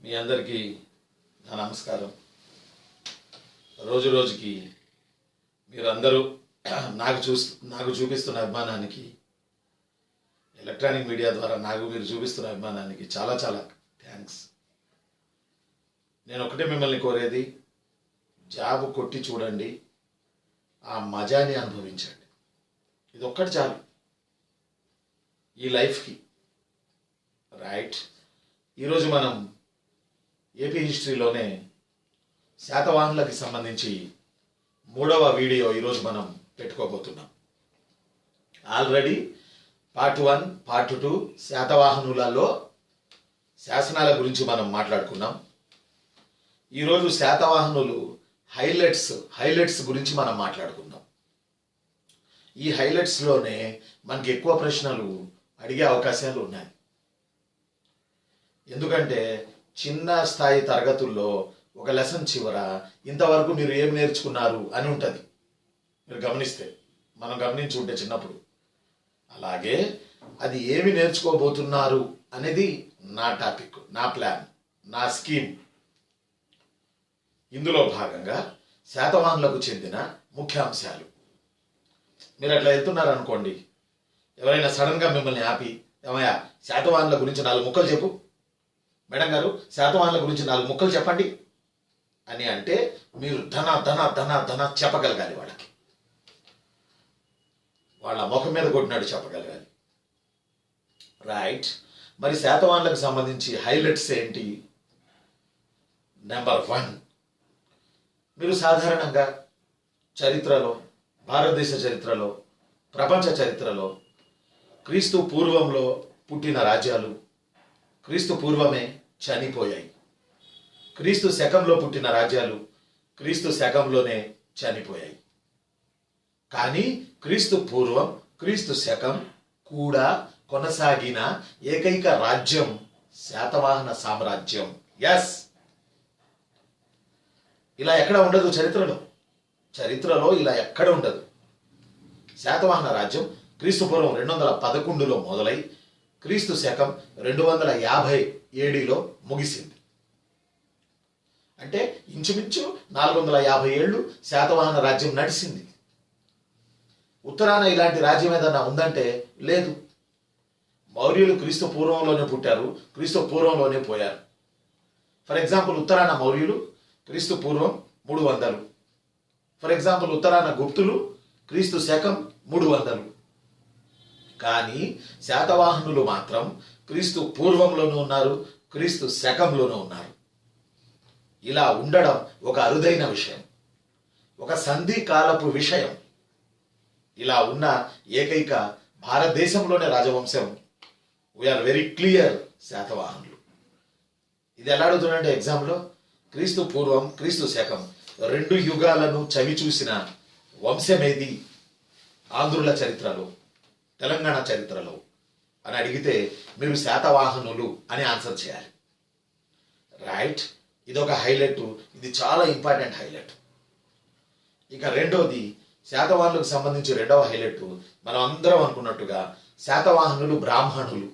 మీ అందరికీ నా నమస్కారం. రోజు రోజుకి మీరందరూ నాకు చూపిస్తున్న అభిమానానికి, ఎలక్ట్రానిక్ మీడియా ద్వారా మీరు చూపిస్తున్న అభిమానానికి చాలా చాలా థ్యాంక్స్. నేను ఒకటే మిమ్మల్ని కోరేది, జాబ్ కొట్టి చూడండి, ఆ మజాని అనుభవించండి. ఇది ఒక్కటి చాలు ఈ లైఫ్కి. రైట్. ఈరోజు మనం ఏపీ హిస్టరీలోనే శాతవాహనులకి సంబంధించి 3వ వీడియో ఈరోజు మనం పెట్టుకోబోతున్నాం. ఆల్రెడీ పార్ట్ 1, పార్ట్ 2 శాతవాహనులలో శాసనాల గురించి మనం మాట్లాడుకున్నాం. ఈరోజు శాతవాహనులు హైలైట్స్ గురించి మనం మాట్లాడుకుందాం. ఈ హైలైట్స్లోనే మనకి ఎక్కువ ప్రశ్నలు అడిగే అవకాశాలు ఉన్నాయి. ఎందుకంటే చిన్న స్థాయి తరగతుల్లో ఒక లెసన్ చివర ఇంతవరకు మీరు ఏం నేర్చుకున్నారు అని ఉంటుంది. మీరు గమనిస్తే, మనం గమనించి ఉంటే చిన్నప్పుడు, అలాగే అది ఏమి నేర్చుకోబోతున్నారు అనేది నా టాపిక్, నా ప్లాన్, నా స్కీమ్. ఇందులో భాగంగా శాతవాహనులకు చెందిన ముఖ్యాంశాలు. మీరు అట్లా వెళ్తున్నారు అనుకోండి, ఎవరైనా సడన్గా మిమ్మల్ని ఆపి, ఏమయ్యా శాతవాహనుల గురించి 4 ముక్కలు చెప్పు, మేడం గారు శాతవాహనుల గురించి 4 ముక్కలు చెప్పండి అని అంటే మీరు ధన ధన ధన ధన చెప్పగలగాలి. వాళ్ళ ముఖం మీద కొట్టినాడు చెప్పగలగాలి. రైట్. మరి శాతవాహనులకు సంబంధించి హైలైట్స్ ఏంటి? నెంబర్ 1, మీరు సాధారణంగా చరిత్రలో, భారతదేశ చరిత్రలో, ప్రపంచ చరిత్రలో క్రీస్తు పూర్వంలో పుట్టిన రాజ్యాలు క్రీస్తు పూర్వమే చనిపోయాయి. క్రీస్తు శకంలో పుట్టిన రాజ్యాలు క్రీస్తు శకంలోనే చనిపోయాయి. కానీ క్రీస్తు పూర్వం, క్రీస్తు శకం కూడా కొనసాగిన ఏకైక రాజ్యం శాతవాహన సామ్రాజ్యం. ఎస్, ఇలా ఎక్కడ ఉండదు చరిత్రలో ఇలా ఎక్కడ ఉండదు. శాతవాహన రాజ్యం క్రీస్తు పూర్వం 211లో మొదలై క్రీస్తు శకం 257లో ముగిసింది. అంటే ఇంచుమించు 450 ఏళ్ళు శాతవాహన రాజ్యం నడిచింది. ఉత్తరాన ఇలాంటి రాజ్యం ఏదన్నా ఉందంటే లేదు. మౌర్యులు క్రీస్తు పూర్వంలోనే పుట్టారు, క్రీస్తు పూర్వంలోనే పోయారు. ఫర్ ఎగ్జాంపుల్, ఉత్తరాన మౌర్యులు క్రీస్తు పూర్వం 300. ఫర్ ఎగ్జాంపుల్, ఉత్తరాన గుప్తులు క్రీస్తు శకం 300. కానీ శాతవాహనులు మాత్రం క్రీస్తు పూర్వంలోనూ ఉన్నారు, క్రీస్తు శకంలోనూ ఉన్నారు. ఇలా ఉండడం ఒక అరుదైన విషయం, ఒక సంధి కాలపు విషయం. ఇలా ఉన్న ఏకైక భారతదేశంలోనే రాజవంశం, వీఆర్ వెరీ క్లియర్, శాతవాహనులు. ఇది ఎలా అడుగుతుందంటే ఎగ్జామ్లో, క్రీస్తు పూర్వం, క్రీస్తు శకం 2 యుగాలను చవి చూసిన వంశమేది ఆంధ్రుల చరిత్రలో, తెలంగాణ చరిత్రలో అని అడిగితే మీరు శాతవాహనులు అని ఆన్సర్ చేయాలి. రైట్. ఇదొక హైలైట్, ఇది చాలా ఇంపార్టెంట్ హైలైట్. ఇక రెండోది, శాతవాహనులకు సంబంధించి 2వ హైలైట్, మనం అందరం అనుకున్నట్టుగా శాతవాహనులు బ్రాహ్మణులు.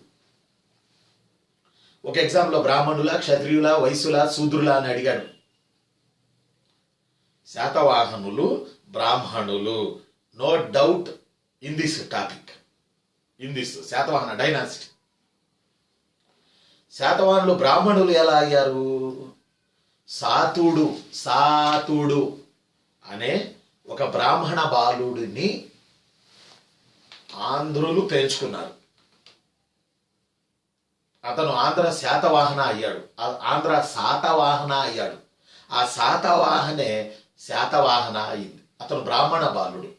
ఒక ఎగ్జామ్లో బ్రాహ్మణుల, క్షత్రియుల, వైశ్యుల, శూద్రుల అని అడిగాడు. శాతవాహనులు బ్రాహ్మణులు, no doubt in this topic, in this Satavahana dynasty. శాతవాహనులు బ్రాహ్మణులు ఎలా అయ్యారు? సాతుడు అనే ఒక బ్రాహ్మణ బాలుడిని ఆంధ్రులు పెంచుకున్నారు. అతను ఆంధ్ర శాతవాహన అయ్యాడు, ఆంధ్ర శాతవాహన అయ్యాడు. ఆ శాతవాహనే శాతవాహన అయింది. అతను బ్రాహ్మణ బాలుడు,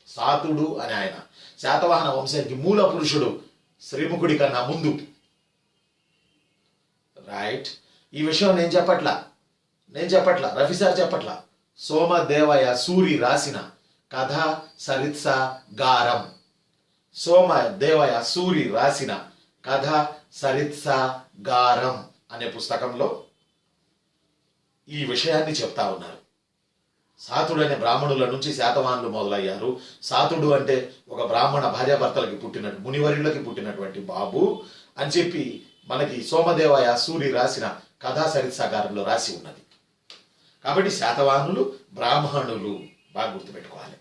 సాతుడు అని ఆయన. శాతవాహన వంశానికి మూల పురుషుడు శ్రీముఖుడి కన్నా ముందు. రైట్. ఈ విషయం నేను చెప్పట్లా, రవి సార్ చెప్పట్లా. సోమదేవయ సూరి రాసిన కథ సరిత్స గారం. సోమదేవయ సూరి రాసిన కథ సరిత్స గారం అనే పుస్తకంలో ఈ విషయాన్ని చెప్తా ఉన్నారు. సాతుడు అనే బ్రాహ్మణుల నుంచి శాతవాహనులు మొదలయ్యారు. సాతుడు అంటే ఒక బ్రాహ్మణ భార్యాభర్తలకి పుట్టినట్టు, మునివర్యులకి పుట్టినటువంటి బాబు అని చెప్పి మనకి సోమదేవయ సూరి రాసిన కథా సరిత్సాగారంలో రాసి ఉన్నది. కాబట్టి శాతవాహనులు బ్రాహ్మణులు బాగా గుర్తుపెట్టుకోవాలి.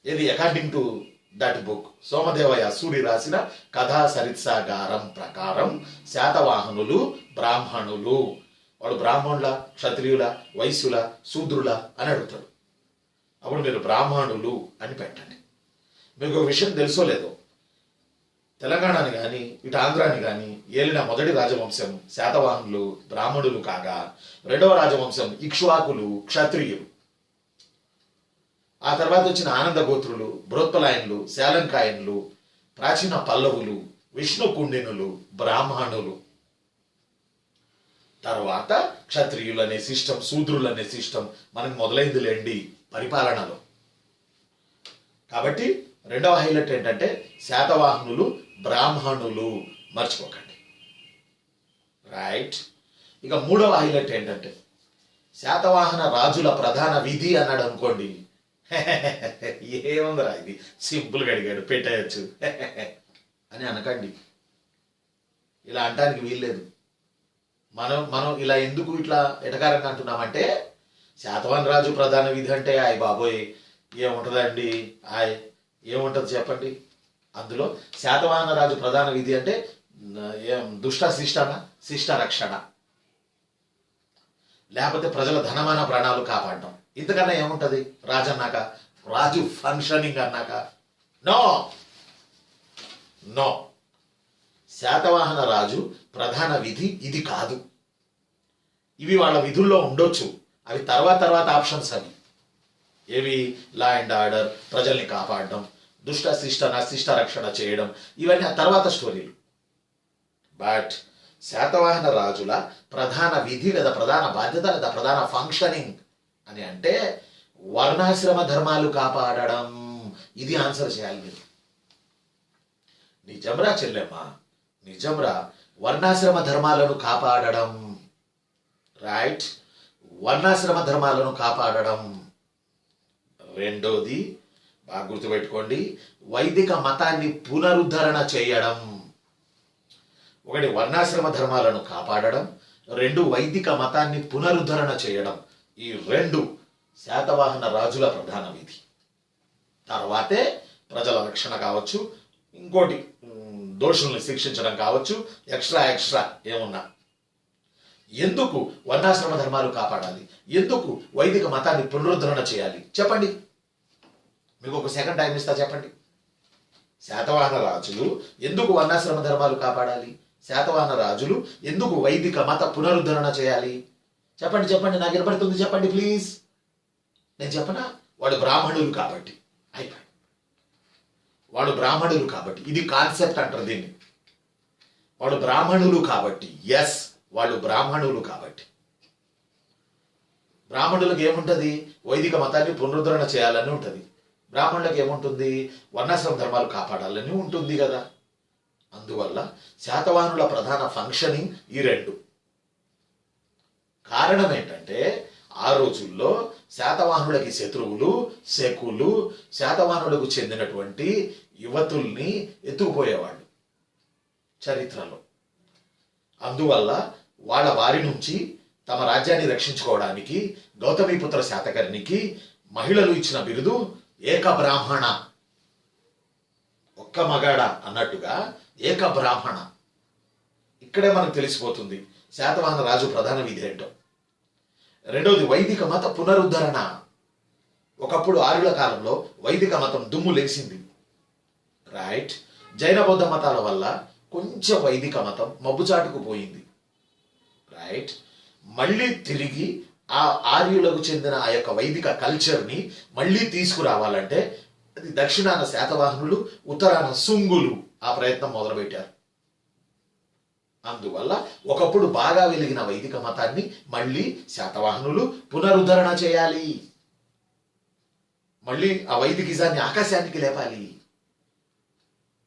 ఇది according to that book Somadevayya Suri రాసిన కథా సరిత్సాగారం ప్రకారం శాతవాహనులు బ్రాహ్మణులు. వాడు బ్రాహ్మణుల, క్షత్రియుల, వైశ్యుల, శూద్రుల అని అడుగుతాడు. అప్పుడు మీరు బ్రాహ్మణులు అని పెట్టండి. మీకు ఒక విషయం తెలుసో లేదో, తెలంగాణని కానీ ఇటు ఆంధ్రాని కానీ ఏలిన మొదటి రాజవంశం శాతవాహనులు బ్రాహ్మణులు కాగా, రెండవ రాజవంశం ఇక్ష్వాకులు క్షత్రియులు. ఆ తర్వాత వచ్చిన ఆనందగోత్రులు, బృహత్పలాయనులు, శాలంకాయనులు, ప్రాచీన పల్లవులు, విష్ణుకుండినులు బ్రాహ్మణులు. తర్వాత క్షత్రియులు అనే సిస్టమ్, శూద్రులు అనే సిస్టమ్ మనకు మొదలైందిలేండి పరిపాలనలో. కాబట్టి రెండవ హైలైట్ ఏంటంటే శాతవాహనులు బ్రాహ్మణులు, మర్చిపోకండి. రైట్. ఇక మూడవ హైలైట్ ఏంటంటే శాతవాహన రాజుల ప్రధాన విధి అన్నాడు అనుకోండి, ఏముందిరా ఇది సింపుల్గా అడిగాడు పెట్టేయచ్చు అని అనకండి. ఇలా అనటానికి వీల్లేదు. మనం ఇలా ఎందుకు ఇట్లా ఎటకారంగా అంటున్నామంటే, శాతవాహన రాజు ప్రధాన విధి అంటే ఆయ్ బాబోయ్ ఏముంటుందండి, ఏముంటుంది చెప్పండి. అందులో శాతవాహన రాజు ప్రధాన విధి అంటే దుష్ట శిష్ట రక్షణ, లేకపోతే ప్రజల ధనమాన ప్రాణాలు కాపాడటం. ఇంతకన్నా ఏముంటది రాజన్నాక, రాజు ఫంక్షనింగ్ అన్నాక? నో నో, శాతవాహన రాజు ప్రధాన విధి ఇది కాదు. ఇవి వాళ్ళ విధుల్లో ఉండొచ్చు, అవి తర్వాత ఆప్షన్స్. అవి ఏవి? లా అండ్ ఆర్డర్, ప్రజల్ని కాపాడడం, దుష్ట శిష్ట రక్షణ చేయడం, ఇవన్నీ ఆ తర్వాత స్టోరీలు. బట్ శాతవాహన రాజుల ప్రధాన విధి లేదా ప్రధాన బాధ్యత లేదా ప్రధాన ఫంక్షనింగ్ అని అంటే వర్ణాశ్రమ ధర్మాలు కాపాడడం. ఇది ఆన్సర్ చేయాలి మీరు. నిజంరా చెల్లెమ్మా, నిజంరా, వర్ణాశ్రమ ధర్మాలను కాపాడడం. రైట్, వర్ణాశ్రమ ధర్మాలను కాపాడడం. రెండోది బాగా గుర్తుపెట్టుకోండి, వైదిక మతాన్ని పునరుద్ధరణ చేయడం. ఒకటి వర్ణాశ్రమ ధర్మాలను కాపాడడం, రెండు వైదిక మతాన్ని పునరుద్ధరణ చేయడం. ఈ రెండు శాతవాహన రాజుల ప్రధాన విధి. తర్వాతే ప్రజల రక్షణ కావచ్చు, ఇంకోటి దోషుల్ని శిక్షించడం కావచ్చు, ఎక్స్ట్రా ఏమున్నా. ఎందుకు వర్ణాశ్రమ ధర్మాలు కాపాడాలి? ఎందుకు వైదిక మతాన్ని పునరుద్ధరణ చేయాలి? చెప్పండి. మీకు ఒక సెకండ్ టైం ఇస్తా, చెప్పండి. శాతవాహన రాజులు ఎందుకు వర్ణాశ్రమ ధర్మాలు కాపాడాలి? శాతవాహన రాజులు ఎందుకు వైదిక మత పునరుద్ధరణ చేయాలి? చెప్పండి, నాకు వినపడుతుంది, చెప్పండి ప్లీజ్. నేను చెప్పనా? వాడు బ్రాహ్మణులు కాబట్టి. అయిపోయి, వాడు బ్రాహ్మణులు కాబట్టి. ఇది కాన్సెప్ట్ అంటారు దీన్ని. వాడు బ్రాహ్మణులు కాబట్టి. ఎస్, వాళ్ళు బ్రాహ్మణులు కాబట్టి. బ్రాహ్మణులకు ఏముంటుంది? వైదిక మతాన్ని పునరుద్ధరణ చేయాలని ఉంటుంది. బ్రాహ్మణులకు ఏముంటుంది? వర్ణాశ్రమ ధర్మాలు కాపాడాలని ఉంటుంది కదా. అందువల్ల శాతవాహనుల ప్రధాన ఫంక్షనింగ్ ఈ రెండు. కారణం ఏంటంటే ఆ రోజుల్లో శాతవాహనులకి శత్రువులు శకులు శాతవాహనులకు చెందినటువంటి యువతుల్ని ఎత్తుకుపోయేవాళ్ళు చరిత్రలో. అందువల్ల వాళ్ళ వారి నుంచి తమ రాజ్యాన్ని రక్షించుకోవడానికి గౌతమీపుత్ర శాతకర్ణికి మహిళలు ఇచ్చిన బిరుదు ఏక బ్రాహ్మణ. ఒక్క మగాడ అన్నట్టుగా ఏక బ్రాహ్మణ. ఇక్కడే మనకు తెలిసిపోతుంది శాతవాహన రాజు ప్రధాన విధి ఏంటో. రెండవది వైదిక మత పునరుద్ధరణ. ఒకప్పుడు ఆర్యుల కాలంలో వైదిక మతం దుమ్ము లేచింది. రైట్. జైన బౌద్ధ మతాల వల్ల కొంచెం వైదిక మతం మబ్బుచాటుకు పోయింది. రైట్. మళ్ళీ తిరిగి ఆ ఆర్యులకు చెందిన ఆ యొక్క వైదిక కల్చర్ని మళ్ళీ తీసుకురావాలంటే అది దక్షిణాన శాతవాహనులు, ఉత్తరాన శుంగులు ఆ ప్రయత్నం మొదలుపెట్టారు. అందువల్ల ఒకప్పుడు బాగా వెలిగిన వైదిక మతాన్ని మళ్ళీ శాతవాహనులు పునరుద్ధరణ చేయాలి. మళ్ళీ ఆ వైదికిజాన్ని ఆకాశానికి లేపాలి.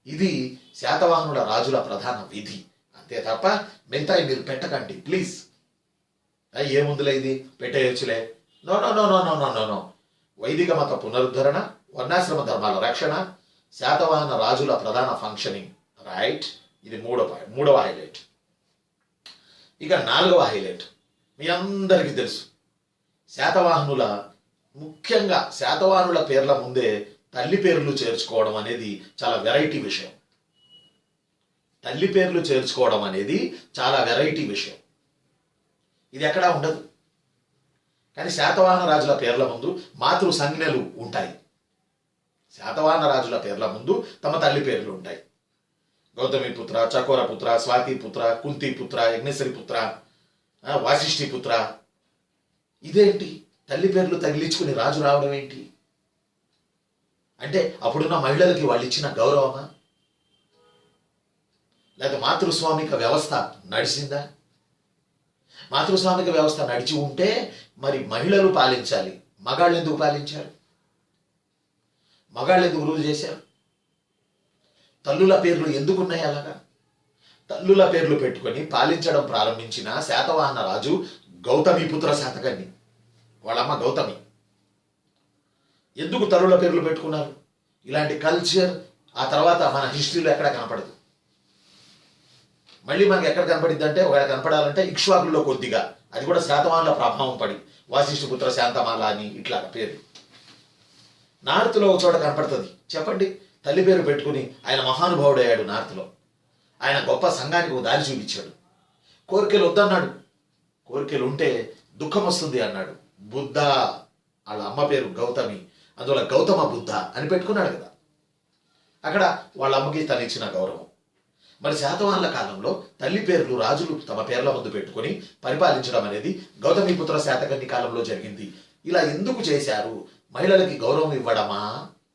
ఇది శాతవాహనుల రాజుల ప్రధాన విధి. అంతే తప్ప మిగతాయి మీరు పెట్టకండి ప్లీజ్. ఏముందిలే ఇది పెట్టేయచ్చులే. No no no no no no no no. వైదిక మత పునరుద్ధరణ, వర్ణాశ్రమ ధర్మాల రక్షణ, శాతవాహన రాజుల ప్రధాన ఫంక్షనింగ్. రైట్. ఇది మూడవ హైలైట్. ఇక 4వ హైలైట్ మీ అందరికీ తెలుసు, శాతవాహనుల ముఖ్యంగా శాతవాహనుల పేర్ల ముందే తల్లి పేర్లు చేర్చుకోవడం అనేది చాలా వెరైటీ విషయం. తల్లి పేర్లు చేర్చుకోవడం అనేది చాలా వెరైటీ విషయం. ఇది ఎక్కడా ఉండదు. కానీ శాతవాహన రాజుల పేర్ల ముందు మాతృ సంజ్ఞలు ఉంటాయి. శాతవాహన రాజుల పేర్ల ముందు తమ తల్లి పేర్లు ఉంటాయి. గౌతమి పుత్ర, చకోర పుత్ర, స్వాతి పుత్ర, కుంతి పుత్ర, యజ్ఞేశ్వరి పుత్ర, వాసిష్ఠి పుత్ర. ఇదేంటి తల్లి పేర్లు తగిలించుకుని రాజు రావడం ఏంటి? అంటే అప్పుడున్న మహిళలకి వాళ్ళు ఇచ్చిన గౌరవమా? లేదా మాతృస్వామిక వ్యవస్థ నడిచిందా? మాతృస్వామిక వ్యవస్థ నడిచి ఉంటే మరి మహిళలు పాలించాలి, మగాళ్ళు ఎందుకు పాలించారు? మగాళ్ళు ఎందుకు రూలు చేశారు? తల్లుల పేర్లు ఎందుకున్నాయి అలాగా? తల్లుల పేర్లు పెట్టుకొని పాలించడం ప్రారంభించిన శాతవాహన రాజు గౌతమి పుత్ర శాతకర్ణి, వాళ్ళమ్మ గౌతమి. ఎందుకు తల్లుల పేర్లు పెట్టుకున్నారు? ఇలాంటి కల్చర్ ఆ తర్వాత మన హిస్టరీలో ఎక్కడ కనపడదు. మళ్ళీ మనకి ఎక్కడ కనపడిద్ది అంటే, ఒకవేళ కనపడాలంటే ఇక్ష్వాకుల్లో కొద్దిగా, అది కూడా శాతవాహనుల ప్రభావం పడి వాసిష్ఠి పుత్ర శాంతమాల అని ఇట్లా పేరు. నార్త్లో ఒక చోట కనపడుతుంది. చెప్పండి, తల్లి పేరు పెట్టుకుని ఆయన మహానుభావుడయ్యాడు నార్త్లో. ఆయన గొప్ప సంఘానికి ఒక దారి చూపించాడు. కోరికలు వద్దన్నాడు, కోరికలు ఉంటే దుఃఖం వస్తుంది అన్నాడు. బుద్ధ, వాళ్ళ అమ్మ పేరు గౌతమి, అందువల్ల గౌతమ బుద్ధ అని పెట్టుకున్నాడు కదా. అక్కడ వాళ్ళ అమ్మకి తను ఇచ్చిన గౌరవం. మరి శాతవాహనుల కాలంలో తల్లి పేర్లు రాజులు తమ పేర్ల ముందు పెట్టుకొని పరిపాలించడం అనేది గౌతమిపుత్ర శాతకర్ణి కాలంలో జరిగింది. ఇలా ఎందుకు చేశారు? మహిళలకి గౌరవం ఇవ్వడమా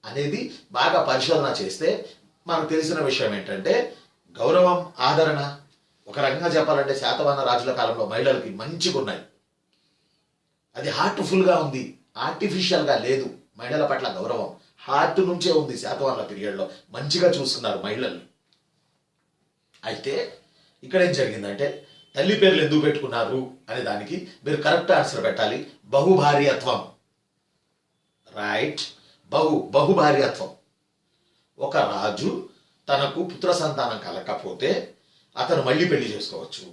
అనేది బాగా పరిశోధన చేస్తే మనకు తెలిసిన విషయం ఏంటంటే, గౌరవం, ఆదరణ ఒక రకంగా చెప్పాలంటే శాతవాహన రాజుల కాలంలో మహిళలకి మంచిగా ఉన్నాయి. అది హార్ట్ఫుల్గా ఉంది, ఆర్టిఫిషియల్గా లేదు. మహిళల పట్ల గౌరవం హార్ట్ నుంచే ఉంది. శాతవాహనుల పీరియడ్లో మంచిగా చూసుకున్నారు మహిళల్ని. అయితే ఇక్కడ ఏం జరిగిందంటే, తల్లి పేర్లు ఎందుకు పెట్టుకున్నారు అనే దానికి మీరు కరెక్ట్ ఆన్సర్ పెట్టాలి. బహుభార్యత్వం. రైట్, బహుభార్యత్వం. ఒక రాజు తనకు పుత్ర సంతానం కలగకపోతే అతను మళ్ళీ పెళ్లి చేసుకోవచ్చు.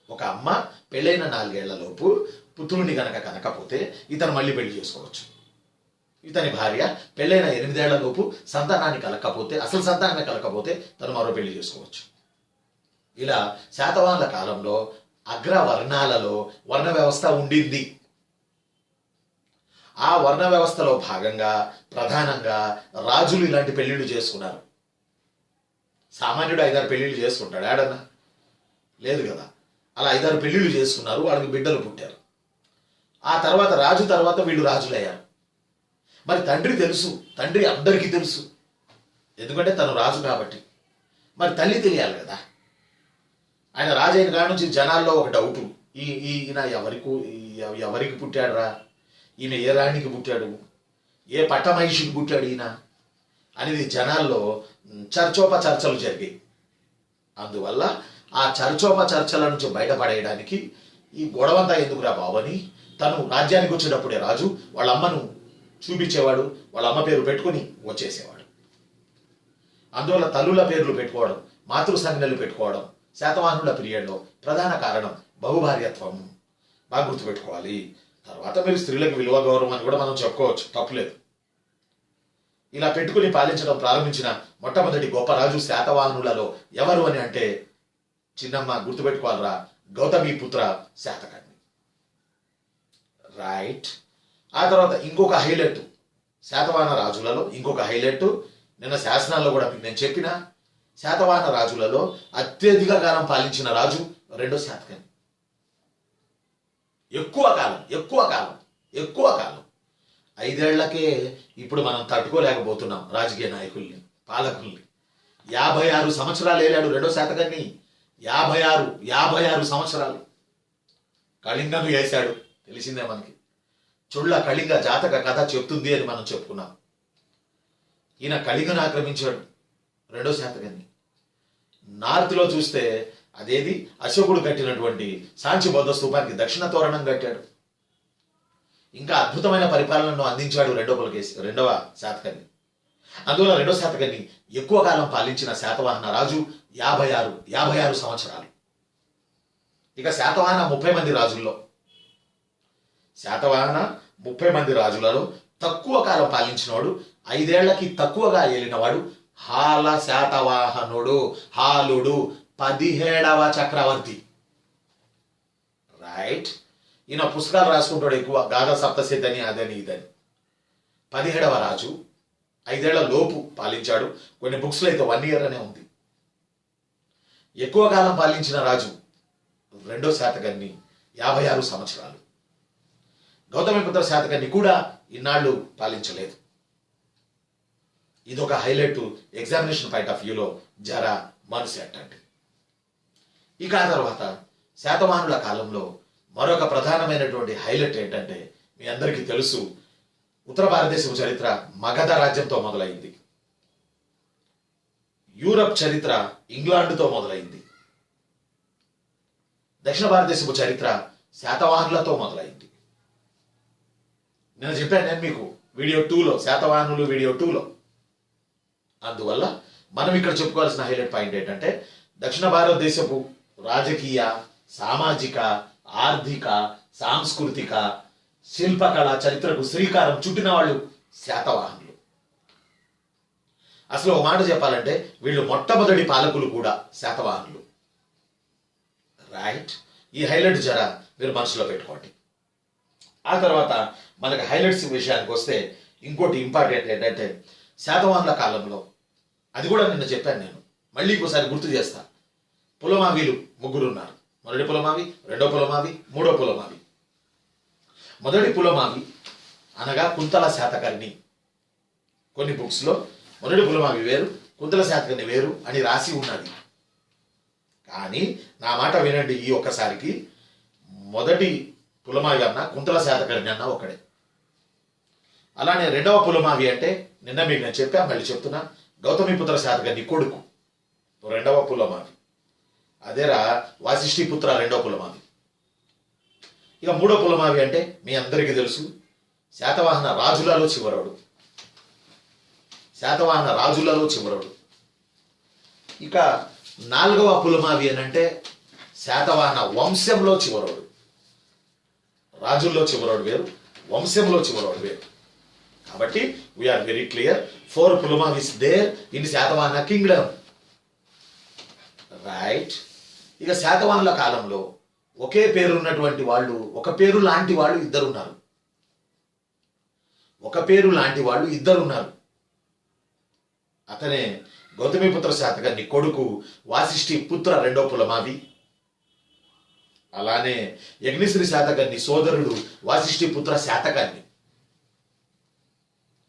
ఒక అమ్మ పెళ్ళైన 4 ఏళ్లలోపు పుత్రుని కనకపోతే ఇతను మళ్ళీ పెళ్లి చేసుకోవచ్చు. ఇతని భార్య పెళ్ళైన 8 ఏళ్లలోపు సంతానాన్ని కలగకపోతే, అసలు సంతానమే కలగకపోతే తను మరో పెళ్లి చేసుకోవచ్చు. ఇలా శాతవాహనుల కాలంలో అగ్రవర్ణాలలో వర్ణ వ్యవస్థ ఉండింది. ఆ వర్ణ వ్యవస్థలో భాగంగా ప్రధానంగా రాజులు ఇలాంటి పెళ్లిళ్ళు చేసుకున్నారు. సామాన్యుడు 5-6 పెళ్లిళ్ళు చేసుకుంటాడు, ఆడన్నా లేదు కదా. అలా 5-6 పెళ్లిళ్ళు చేసుకున్నారు, వాళ్ళకి బిడ్డలు పుట్టారు. ఆ తర్వాత రాజు తర్వాత వీళ్ళు రాజులయ్యారు. మరి తండ్రి తెలుసు, తండ్రి అందరికీ తెలుసు, ఎందుకంటే తను రాజు కాబట్టి. మరి తల్లి తెలియాలి కదా. ఆయన రాజు అయిన కాడ నుంచి జనాల్లో ఒక డౌటు, ఈయన ఎవరికి పుట్టాడురా, ఈయన ఏ రాణికి పుట్టాడు, ఏ పట్టమహిషికి పుట్టాడు ఈయన అనేది జనాల్లో చర్చోపచర్చలు జరిగాయి. అందువల్ల ఆ చర్చోపచర్చల నుంచి బయటపడేయడానికి ఈ గొడవంతా ఎందుకురా బాబని తను రాజ్యానికి వచ్చేటప్పుడే రాజు వాళ్ళ అమ్మను చూపించేవాడు, వాళ్ళ అమ్మ పేరు పెట్టుకుని వచ్చేసేవాడు. అందువల్ల తల్లుల పేర్లు పెట్టుకోవడం, మాతృ సంజ్ఞలు పెట్టుకోవడం శాతవాహనుల పీరియడ్లో ప్రధాన కారణం బహుభార్యత్వం. బాగా గుర్తుపెట్టుకోవాలి. తర్వాత మీరు స్త్రీలకు విలువ గౌరవం అని కూడా మనం చెప్పుకోవచ్చు, తప్పులేదు. ఇలా పెట్టుకుని పాలించడం ప్రారంభించిన మొట్టమొదటి గొప్ప రాజు శాతవాహనులలో ఎవరు అని అంటే, చిన్నమ్మ గుర్తుపెట్టుకోవాలరా, గౌతమి పుత్ర శాతకర్ణి. రైట్. ఆ తర్వాత ఇంకొక హైలైట్, శాతవాహన రాజులలో ఇంకొక హైలైట్, నిన్న శాసనాల్లో కూడా మీకు నేను చెప్పిన, శాతవాహన రాజులలో అత్యధిక కాలం పాలించిన రాజు 2వ శాతకర్ణి. ఎక్కువ కాలం 5 ఏళ్లకే ఇప్పుడు మనం తట్టుకోలేకపోతున్నాం రాజకీయ నాయకుల్ని, పాలకుల్ని. 56 సంవత్సరాలు ఏలాడు 2వ శాతకర్ణి. 56 సంవత్సరాలు కళింగను వేశాడు. తెలిసిందే మనకి, చుళ్ళ కళింగ జాతక కథ చెప్తుంది అని మనం చెప్పుకున్నాం. ఈయన కళింగను ఆక్రమించాడు 2వ శాతకర్ణి. నార్త్లో చూస్తే అదేది అశోకుడు కట్టినటువంటి సాంచి బౌద్ధ స్తూపానికి దక్షిణ తోరణం కట్టాడు. ఇంకా అద్భుతమైన పరిపాలనను అందించాడు 2వ శాతకర్ణి. అందువల్ల 2వ శాతకర్ణి ఎక్కువ కాలం పాలించిన శాతవాహన రాజు 56 సంవత్సరాలు. ఇక శాతవాహన 30 మంది రాజుల్లో, శాతవాహన 30 మంది రాజులలో తక్కువ కాలం పాలించినవాడు, 5 ఏళ్లకి తక్కువగా ఏలినవాడు హాల శాతవాహనుడు, హాలుడు, 17వ చక్రవర్తి. రైట్. ఈయన పుస్తకాలు రాసుకుంటాడు ఎక్కువ, గాథ సప్తశతి అని అదని ఇదని. 17వ రాజు, 5 ఏళ్ల లోపు పాలించాడు. కొన్ని బుక్స్లో అయితే 1 year అనే ఉంది. ఎక్కువ కాలం పాలించిన రాజు 2వ శాతకర్ణి, 56 సంవత్సరాలు. గౌతమిపుత్ర శాతకర్ణి కూడా ఇన్నాళ్ళు పాలించలేదు. ఇదొక హైలైట్ ఎగ్జామినేషన్ పాయింట్ ఆఫ్ వ్యూలో జరా మనసు అంటే. ఇక ఆ తర్వాత శాతవాహనుల కాలంలో మరొక ప్రధానమైనటువంటి హైలైట్ ఏంటంటే, మీ అందరికీ తెలుసు, ఉత్తర భారతదేశపు చరిత్ర మగధ రాజ్యంతో మొదలైంది. యూరప్ చరిత్ర ఇంగ్లాండ్తో మొదలైంది. దక్షిణ భారతదేశపు చరిత్ర శాతవాహనులతో మొదలైంది. నేను చెప్పాను నేను మీకు వీడియో 2లో, శాతవాహనులు వీడియో 2లో. అందువల్ల మనం ఇక్కడ చెప్పుకోవాల్సిన హైలైట్ పాయింట్ ఏంటంటే, దక్షిణ భారతదేశపు రాజకీయ, సామాజిక, ఆర్థిక, సాంస్కృతిక, శిల్పకళ చరిత్రకు శ్రీకారం చుట్టిన వాళ్ళు శాతవాహనులు. అసలు ఒక మాట చెప్పాలంటే వీళ్ళు మొట్టమొదటి పాలకులు కూడా శాతవాహనులు. రైట్. ఈ హైలైట్ జర మీరు మనసులో పెట్టుకోండి. ఆ తర్వాత మనకి హైలైట్స్ విషయానికి వస్తే ఇంకోటి ఇంపార్టెంట్ ఏంటంటే, శాతవాహనుల కాలంలో, అది కూడా నిన్న చెప్పాను నేను, మళ్ళీ ఇంకోసారి గుర్తు చేస్తా, పులమావీలు 3 ఉన్నారు. మొదటి పులమావి, 2వ పులమావి, 3వ పులమావి. మొదటి పులమావి అనగా కుంతల శాతకర్ణి. కొన్ని బుక్స్లో మొదటి పులమావి వేరు, కుంతల శాతకర్ణి వేరు అని రాసి ఉన్నది. కానీ నా మాట వినండి, ఈ ఒక్కసారికి మొదటి పులమావి అన్న కుంతల శాతకర్ణి అన్న ఒకడే. అలానే 2వ పులమావి అంటే నిన్న మీకు నేను చెప్పా, మళ్ళీ చెప్తున్నా, గౌతమిపుత్ర శాతకర్ణి కొడుకు 2వ పులమావి. అదేరా వాసిష్ఠిపుత్ర 2వ పులమావి. ఇక 3వ పులమావి అంటే మీ అందరికీ తెలుసు, శాతవాహన రాజులలో చివరోడు. శాతవాహన రాజులలో చివరోడు. ఇక 4వ పులమావి అని అంటే శాతవాహన వంశంలో చివరోడు. రాజుల్లో చివరోడు వేరు, వంశంలో చివరోడు వేరు. కాబట్టి we are very clear, 4 Pulamavis there in Satavahana kingdom. Right. ఇక శాతవాహనుల కాలంలో ఒకే పేరు ఉన్నటువంటి వాళ్ళు, ఒక పేరు లాంటి వాళ్ళు 2 ఉన్నారు. ఒక పేరు లాంటి వాళ్ళు 2 ఉన్నారు. అతనే గౌతమిపుత్ర శాతకర్ణి కొడుకు వాసిష్ఠి పుత్ర 2వ పులమావి. అలానే యజ్ఞశ్రీ శాతకర్ణి సోదరుడు వాసిష్ఠి పుత్ర శాతకర్ణి.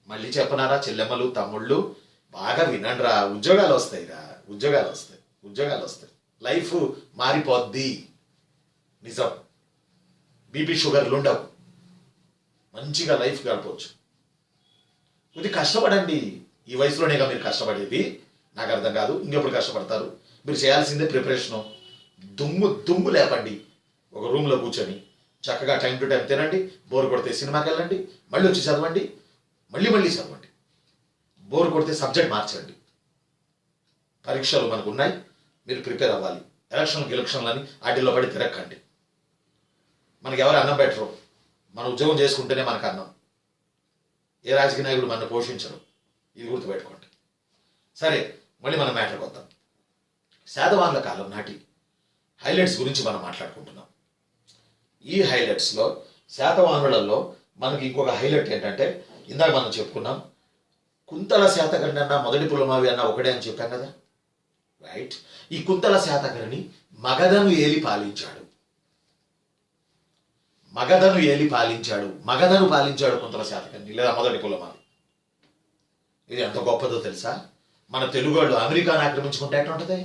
మళ్ళీ చెప్పనారా చెల్లెమ్మలు, తమ్ముళ్ళు, బాగా వినండిరా, ఉద్యోగాలు వస్తాయిరా, ఉద్యోగాలు వస్తాయి, లైఫ్ మారిపోద్ది. నిజం. బీపీ షుగర్లు ఉండవు, మంచిగా లైఫ్ గడపవచ్చు. కొద్దిగా కష్టపడండి. ఈ వయసులోనేగా మీరు కష్టపడేది. నాకు అర్థం కాదు, ఇంకెప్పుడు కష్టపడతారు? మీరు చేయాల్సిందే ప్రిపరేషను. దుమ్ము లేపండి. ఒక రూమ్లో కూర్చొని చక్కగా టైం టు టైం తినండి. బోర్ కొడితే సినిమాకి వెళ్ళండి, మళ్ళీ వచ్చి చదవండి, మళ్ళీ చదవండి. బోర్ కొడితే సబ్జెక్ట్ మార్చండి. పరీక్షలు మనకు ఉన్నాయి, మీరు ప్రిపేర్ అవ్వాలి. ఎలక్షన్లు అని వాటిల్లో పడి తిరక్కండి. మనకి ఎవరు అన్నం పెట్టరు, మన ఉద్యోగం చేసుకుంటేనే మనకు అన్నం. ఏ రాజకీయ నాయకుడు మన పోషించరు, ఇది గుర్తుపెట్టుకోండి. సరే, మళ్ళీ మనం మ్యాటర్కి వద్దాం. శాతవాహనుల కాలం నాటి హైలైట్స్ గురించి మనం మాట్లాడుకుంటున్నాం. ఈ హైలైట్స్లో శాతవాహనులలో మనకి ఇంకొక హైలైట్ ఏంటంటే, ఇందాక మనం చెప్పుకున్నాం, కుంతల శాతకర్ణి అన్న మొదటి పులమావి అన్న ఒకటే అని చెప్పాం కదా. రైట్. ఈ కుంతల శాతకర్ణి మగధను ఏలి పాలించాడు. మగధను పాలించాడు కుంతల శాతకర్ణి లేదా మొదటి పులమావి. ఇది ఎంత గొప్పదో తెలుసా? మన తెలుగు వాళ్ళు అమెరికాను ఆక్రమించుకుంటే ఎట్లా ఉంటుంది?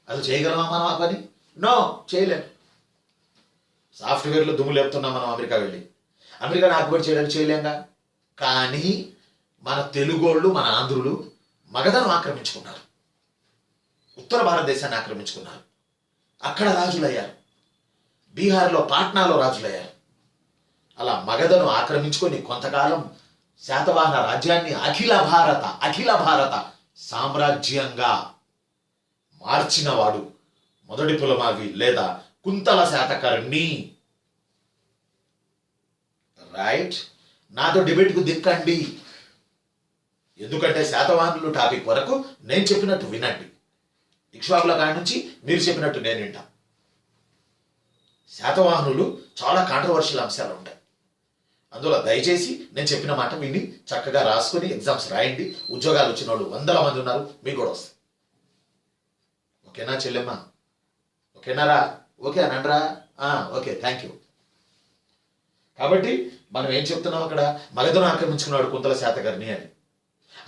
అది చేయగలమా మనం ఆ పని? నో, చేయలేం. సాఫ్ట్వేర్లో దుమ్ము లేపుతున్నాం మనం అమెరికా వెళ్ళి. అమెరికాను ఆక్యుపై చేయడానికి చేయలేంగా. కానీ మన తెలుగోళ్ళు, మన ఆంధ్రులు మగధను ఆక్రమించుకున్నారు, ఉత్తర భారతదేశాన్ని ఆక్రమించుకున్నారు. అక్కడ రాజులయ్యారు. బీహార్లో పాట్నాలో రాజులయ్యారు. అలా మగధను ఆక్రమించుకొని కొంతకాలం శాతవాహన రాజ్యాన్ని అఖిల భారత సామ్రాజ్యంగా మార్చినవాడు మొదటి పులమావి లేదా కుంతల శాతకర్ణి. రైట్, నాతో డిబేట్కు దిక్కండి. ఎందుకంటే శాతవాహనులు టాపిక్ వరకు నేను చెప్పినట్టు వినండి. ఇక్ష్వాకుల కాడి నుంచి మీరు చెప్పినట్టు నేను వింటా. శాతవాహనులు చాలా కాంట్రవర్షియల్ అంశాలు ఉంటాయి. అందులో దయచేసి నేను చెప్పిన మాట విని చక్కగా రాసుకుని ఎగ్జామ్స్ రాయండి. ఉద్యోగాలు వచ్చిన వాళ్ళు 100 మంది ఉన్నారు, మీకు కూడా వస్తాయి. ఓకేనా చెల్లెమ్మా? ఓకేనారా? ఓకే అనండ్రా? Okay, thank you. కాబట్టి మనం ఏం చెప్తున్నాం అక్కడ? మగధను ఆక్రమించుకున్నాడు కుంతల శాతకర్ణి అని.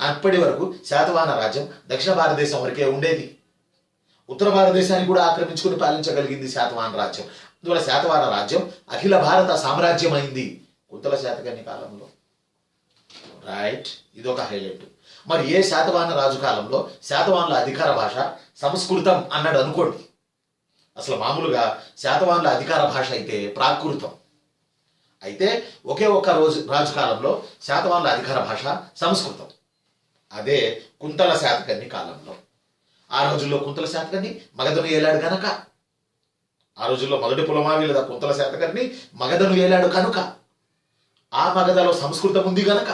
అప్పటి వరకు శాతవాహన రాజ్యం దక్షిణ భారతదేశం వరకే ఉండేది. ఉత్తర భారతదేశాన్ని కూడా ఆక్రమించుకుని పాలించగలిగింది శాతవాహన రాజ్యం. అందువల్ల శాతవాహన రాజ్యం అఖిల భారత సామ్రాజ్యం అయింది కుంతల శాతకర్ణి కాలంలో. రైట్, ఇదొక హైలైట్. మరి ఏ శాతవాహన రాజు కాలంలో శాతవాహనుల అధికార భాష సంస్కృతం అన్నాడు అనుకోండి. అసలు మామూలుగా శాతవాహనుల అధికార భాష అయితే ప్రాకృతం. అయితే ఒకే ఒక్క రాజు కాలంలో శాతవాహనుల అధికార భాష సంస్కృతం. అదే కుంతల శాతకర్ణి కాలంలో. ఆ రోజుల్లో కుంతల శాతకర్ణి మగధను ఏలాడు గనక, ఆ రోజుల్లో మొదటి పులమావి లేదా కుంతల శాతకర్ణి మగధను ఏలాడు కనుక, ఆ మగధలో సంస్కృతం ఉంది గనక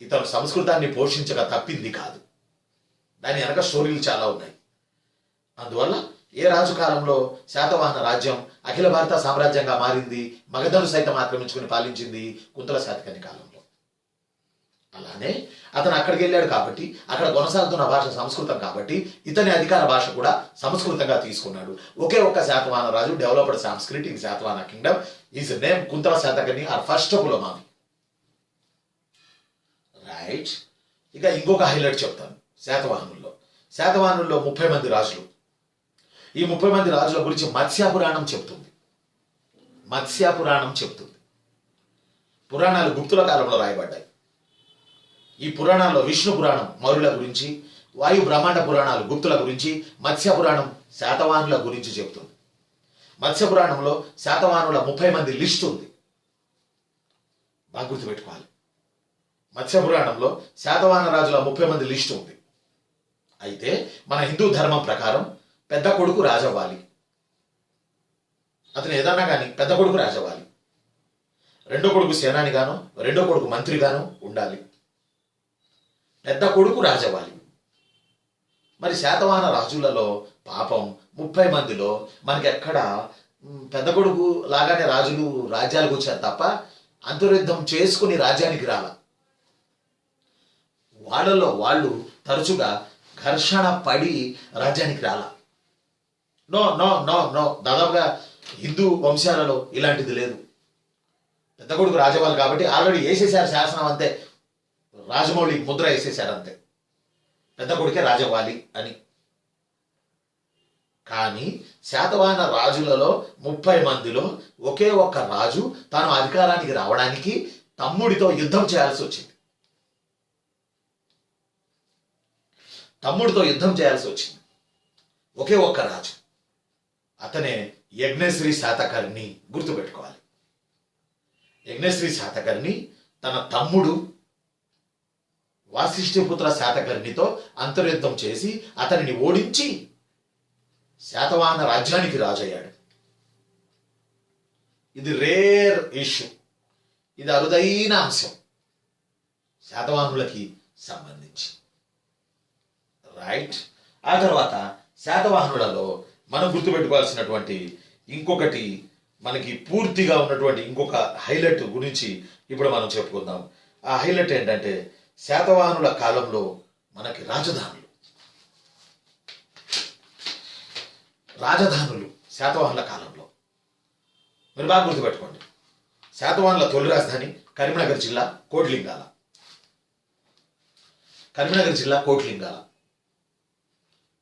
ఇతను సంస్కృతాన్ని పోషించక తప్పింది కాదు. దాని వెనక స్టోరీలు చాలా ఉన్నాయి. అందువల్ల ఏ రాజు కాలంలో శాతవాహన రాజ్యం అఖిల భారత సామ్రాజ్యంగా మారింది, మగధను సైతం ఆక్రమించుకుని పాలించింది? కుంతల శాతకర్ణి కాలంలో. అలానే అతను అక్కడికి వెళ్ళాడు కాబట్టి అక్కడ కొనసాగుతున్న భాష సంస్కృతం కాబట్టి ఇతని అధికార భాష కూడా సంస్కృతంగా తీసుకున్నాడు. ఒకే ఒక్క శాతవాహన రాజు, developed Sanskrit in Satavahana kingdom, his name Kuntala Satakarni or first Pulamavi. Right, ఇక ఇంకొక హైలైట్ చెప్తాను. శాతవాహనుల్లో 30 మంది రాజులు. ఈ 30 మంది రాజుల గురించి మత్స్యపురాణం చెప్తుంది. పురాణాలు గుప్తుల కాలంలో రాయబడ్డాయి. ఈ పురాణాల్లో విష్ణు పురాణం మౌర్యుల గురించి, వాయు బ్రహ్మాండ పురాణాలు గుప్తుల గురించి, మత్స్య పురాణం శాతవాహనుల గురించి చెప్తుంది. మత్స్య పురాణంలో శాతవాహనుల 30 మంది లిస్ట్ ఉంది. బాగా గుర్తుపెట్టుకోవాలి. మత్స్య పురాణంలో శాతవాహన రాజుల 30 మంది లిస్ట్ ఉంది. అయితే మన హిందూ ధర్మం ప్రకారం పెద్ద కొడుకు రాజవ్వాలి. అతను ఏదన్నా కానీ పెద్ద కొడుకు రాజవ్వాలి. రెండో కొడుకు సేనానిగాను, రెండో కొడుకు మంత్రిగాను ఉండాలి. పెద్ద కొడుకు రాజవ్వాలి. మరి శాతవాహన రాజులలో పాపం 30 మందిలో మనకి ఎక్కడ పెద్ద కొడుకు లాగానే రాజులు రాజ్యాలకు వచ్చారు తప్ప అంతర్యుద్ధం చేసుకుని రాజ్యానికి రాల. వాళ్ళలో వాళ్ళు తరచుగా ఘర్షణ పడి రాజ్యానికి రాల. నో నో నో నో దాదాపుగా హిందూ వంశాలలో ఇలాంటిది లేదు. పెద్ద కొడుకు రాజవ్వాలి కాబట్టి ఆల్రెడీ వేసేసారు శాసనం, అంతే. రాజమౌళి ముద్ర వేసేశారు అంతే, పెద్ద కొడుకే రాజవ్వాలి అని. కానీ శాతవాహన రాజులలో 30 మందిలో ఒకే ఒక్క రాజు తాను అధికారానికి రావడానికి తమ్ముడితో యుద్ధం చేయాల్సి వచ్చింది. ఒకే ఒక్క రాజు, అతనే యజ్ఞశ్రీ శాతకర్ణి. గుర్తుపెట్టుకోవాలి. యజ్ఞశ్రీ శాతకర్ణి తన తమ్ముడు వాసిష్ఠిపుత్ర శాతకర్ణితో అంతర్యుద్ధం చేసి అతనిని ఓడించి శాతవాహన రాజ్యానికి రాజయ్యాడు. ఇది రేర్ ఇష్యూ, ఇది అరుదైన అంశం శాతవాహనులకి సంబంధించి. రైట్, ఆ తర్వాత శాతవాహనులలో మనం గుర్తుపెట్టుకోవాల్సినటువంటి ఇంకొకటి, మనకి పూర్తిగా ఉన్నటువంటి ఇంకొక హైలైట్ గురించి ఇప్పుడు మనం చెప్పుకుందాం. ఆ హైలైట్ ఏంటంటే శాతవాహనుల కాలంలో మనకి రాజధానులు శాతవాహనుల కాలంలో మీరు బాగా గుర్తుపెట్టుకోండి. శాతవాహనుల తొలి రాజధాని కరీంనగర్ జిల్లా కోట్లింగాల.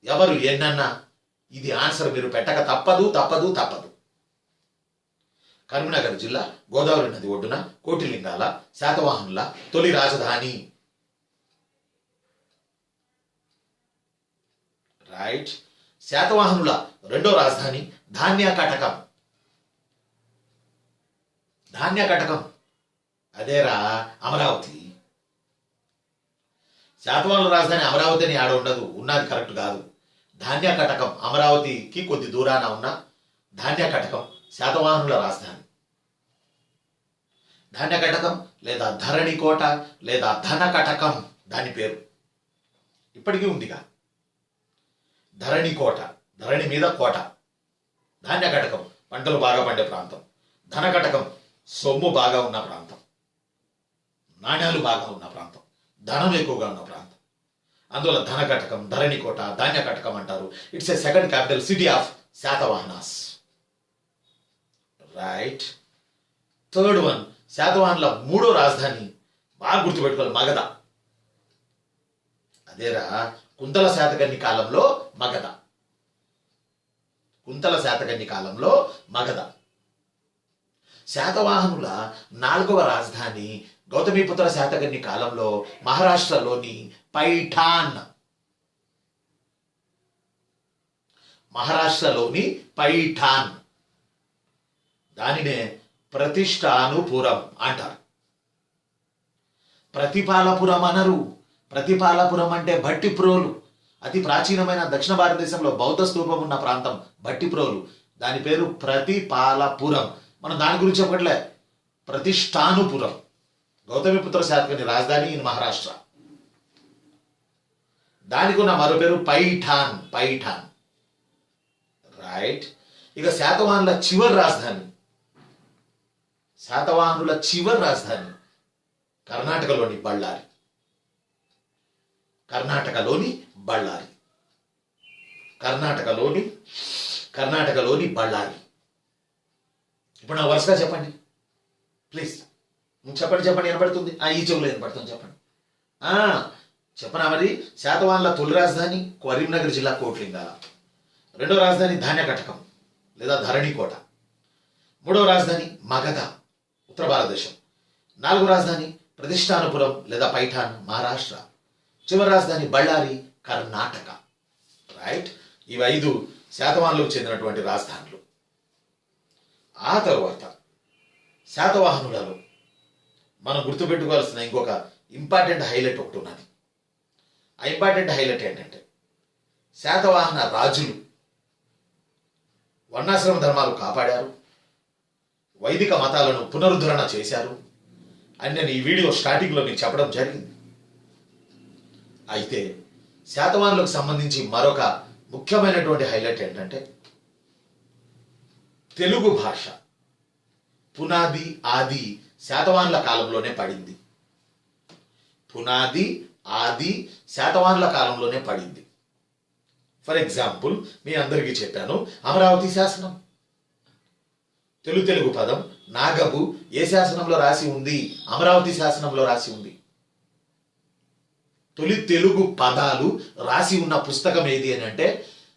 ఎవరు ఎన్నన్నా ఇది ఆన్సర్ మీరు పెట్టక తప్పదు. కరీంనగర్ జిల్లా గోదావరి నది ఒడ్డున కోటిలింగాల శాతవాహనుల తొలి రాజధాని. రైట్, శాతవాహనుల రెండో రాజధాని ధాన్యకటకం. అదేరా అమరావతి. శాతవాహనుల రాజధాని అమరావతి అని ఆడ ఉండదు, ఉన్నది కరెక్ట్ కాదు. ధాన్యకటకం అమరావతికి కొద్ది దూరాన ఉన్న ధాన్యకటకం శాతవాహనుల రాజధాని. ధాన్యకటకం లేదా ధరణికోట లేదా ధనకటకం దాని పేరు ఇప్పటికీ ఉందిగా. ధరణికోట, ధరణి మీద కోట. ధాన్యకటకం పంటలు బాగా పండే ప్రాంతం. ధనకటకం సొమ్ము బాగా ఉన్న ప్రాంతం, నాణ్యాలు బాగా ఉన్న ప్రాంతం, ధనం ఎక్కువగా ఉన్న ప్రాంతం. అందువల్ల ధనకటకం, ధరణికోట, ధాన్యకటకం అంటారు. It's a second capital city of Satavahanas. Right. Third one, శాతవాహనుల మూడో రాజధాని బాగా గుర్తుపెట్టుకోవాలి, మగధ. అదేరా కుంతల శాతకర్ణి కాలంలో మగధ. కుంతల శాతకర్ణి కాలంలో మగధ. శాతవాహనుల నాలుగవ రాజధాని గౌతమిపుత్ర శాతకర్ణి కాలంలో మహారాష్ట్రలోని పైఠాన్. మహారాష్ట్రలోని పైఠాన్. దానినే ప్రతిష్టానుపురం అంటారు. ప్రతిపాలపురం అనరు. ప్రతిపాలపురం అంటే భట్టిప్రోలు. అతి ప్రాచీనమైన దక్షిణ భారతదేశంలో బౌద్ధ స్తూపం ఉన్న ప్రాంతం భట్టిప్రోలు. దాని పేరు ప్రతిపాలపురం. మనం దాని గురించి చెప్పట్లే. ప్రతిష్టానుపురం గౌతమిపుత్ర శాతకర్ణి రాజధాని ఇన్ మహారాష్ట్ర. దానికి ఉన్న మరో పేరు పైఠాన్. పైఠాన్. రైట్. ఇక శాతవాహనుల చివరి రాజధాని, శాతవాహనుల చివరి రాజధాని కర్ణాటకలోని బళ్ళారి. కర్ణాటకలోని బళ్ళారి. కర్ణాటకలోని బళ్ళారి. ఇప్పుడు నా వరుసగా చెప్పండి ప్లీజ్. చెప్పండి వినపడుతుంది. ఈ చెవులో వినపడుతుంది, చెప్పండి. చెప్పనా మరి. శాతవాహనుల తొలి రాజధాని కరీంనగర్ జిల్లా కోట్లింగాల. రెండో రాజధాని ధాన్యకటకం లేదా ధరణికోట. మూడవ రాజధాని మగధ, ఉత్తర భారతదేశం. నాలుగో రాజధాని ప్రతిష్టానుపురం లేదా పైఠాన్, మహారాష్ట్ర. చివరి రాజధాని బళ్ళారి, కర్ణాటక. రైట్. ఇవి 5 శాతవాహనులకు చెందినటువంటి రాజధానులు. ఆ తరువాత శాతవాహనులలో మనం గుర్తుపెట్టుకోవాల్సిన ఇంకొక ఇంపార్టెంట్ హైలైట్ ఒకటి ఉన్నది. ఆ ఇంపార్టెంట్ హైలైట్ ఏంటంటే శాతవాహన రాజులు వర్ణాశ్రమ ధర్మాలు కాపాడారు, వైదిక మతాలను పునరుద్ధరణ చేశారు అని నేను ఈ వీడియో స్టార్టింగ్లో మీకు చెప్పడం జరిగింది. అయితే శాతవాహనులకు సంబంధించి మరొక ముఖ్యమైనటువంటి హైలైట్ ఏంటంటే తెలుగు భాష పునాది ఆది శాతవాహనుల కాలంలోనే పడింది. పునాది ఆది శాతవాహనుల కాలంలోనే పడింది. ఫర్ ఎగ్జాంపుల్ మీ అందరికీ చెప్పాను, అమరావతి శాసనం. తెలుగు పదం నాగబు ఏ శాసనంలో రాసి ఉంది? అమరావతి శాసనంలో రాసి ఉంది. తొలి తెలుగు పదాలు రాసి ఉన్న పుస్తకం ఏది అని అంటే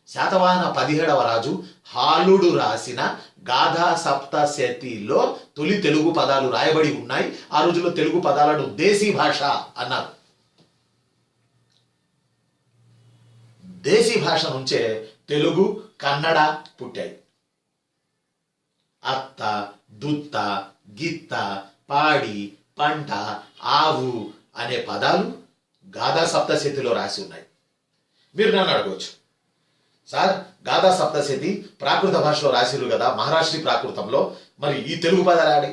శాతవాహన 17వ రాజు హాలుడు రాసిన గాథా సప్తశతిలో తొలి తెలుగు పదాలు రాయబడి ఉన్నాయి. ఆ రోజుల్లో తెలుగు పదాలను దేశీ భాష అన్నారు. దేశీ భాష నుంచే తెలుగు, కన్నడ పుట్టాయి. అత్త, దుత్త, గిత్త, పాడి, పంట, ఆవు అనే పదాలు గాథా సప్తశతిలో రాసి ఉన్నాయి. మీరు నన్ను అడగవచ్చు, సార్ గాథా సప్తశతి ప్రాకృత భాషలో రాసిరు కదా, మహారాష్ట్రీ ప్రాకృతంలో, మరి ఈ తెలుగు పదాలు ఆడి?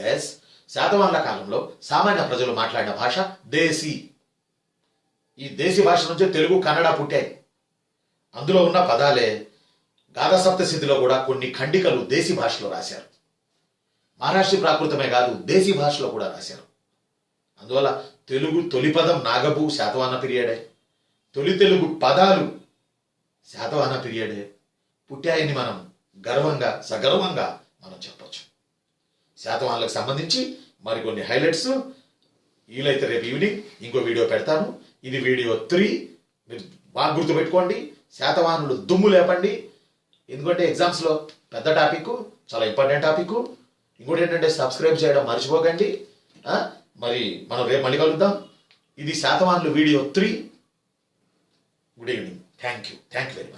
ఎస్, శాతవాహనుల కాలంలో సామాన్య ప్రజలు మాట్లాడిన భాష దేశీ. ఈ దేశీ భాష నుంచే తెలుగు, కన్నడ పుట్టాయి. అందులో ఉన్న పదాలే గాథా సప్తశతిలో కూడా కొన్ని ఖండికలు దేశీ భాషలో రాశారు. మహారాష్ట్రీ ప్రాకృతమే కాదు, దేశీ భాషలో కూడా రాశారు. అందువల్ల తెలుగు తొలి పదం నాగబు శాతవాహన పీరియడే, తొలి తెలుగు పదాలు శాతవాహన పీరియడే పుట్టాయని మనం గర్వంగా, సగర్వంగా మనం చెప్పొచ్చు. శాతవాహనులకు సంబంధించి మరికొన్ని హైలైట్స్ వీలైతే రేపు ఈవినింగ్ ఇంకో వీడియో పెడతాను. ఇది వీడియో 3. మీరు బాగా గుర్తుపెట్టుకోండి, శాతవాహనులు దుమ్ము లేపండి. ఎందుకంటే ఎగ్జామ్స్లో పెద్ద టాపిక్, చాలా ఇంపార్టెంట్ టాపిక్. ఇంకోటి ఏంటంటే సబ్స్క్రైబ్ చేయడం మర్చిపోకండి. మరి మనం రేపు మళ్ళీ కలుద్దాం. ఇది శాతవాహనులు video 3. Good evening. Thank you very much.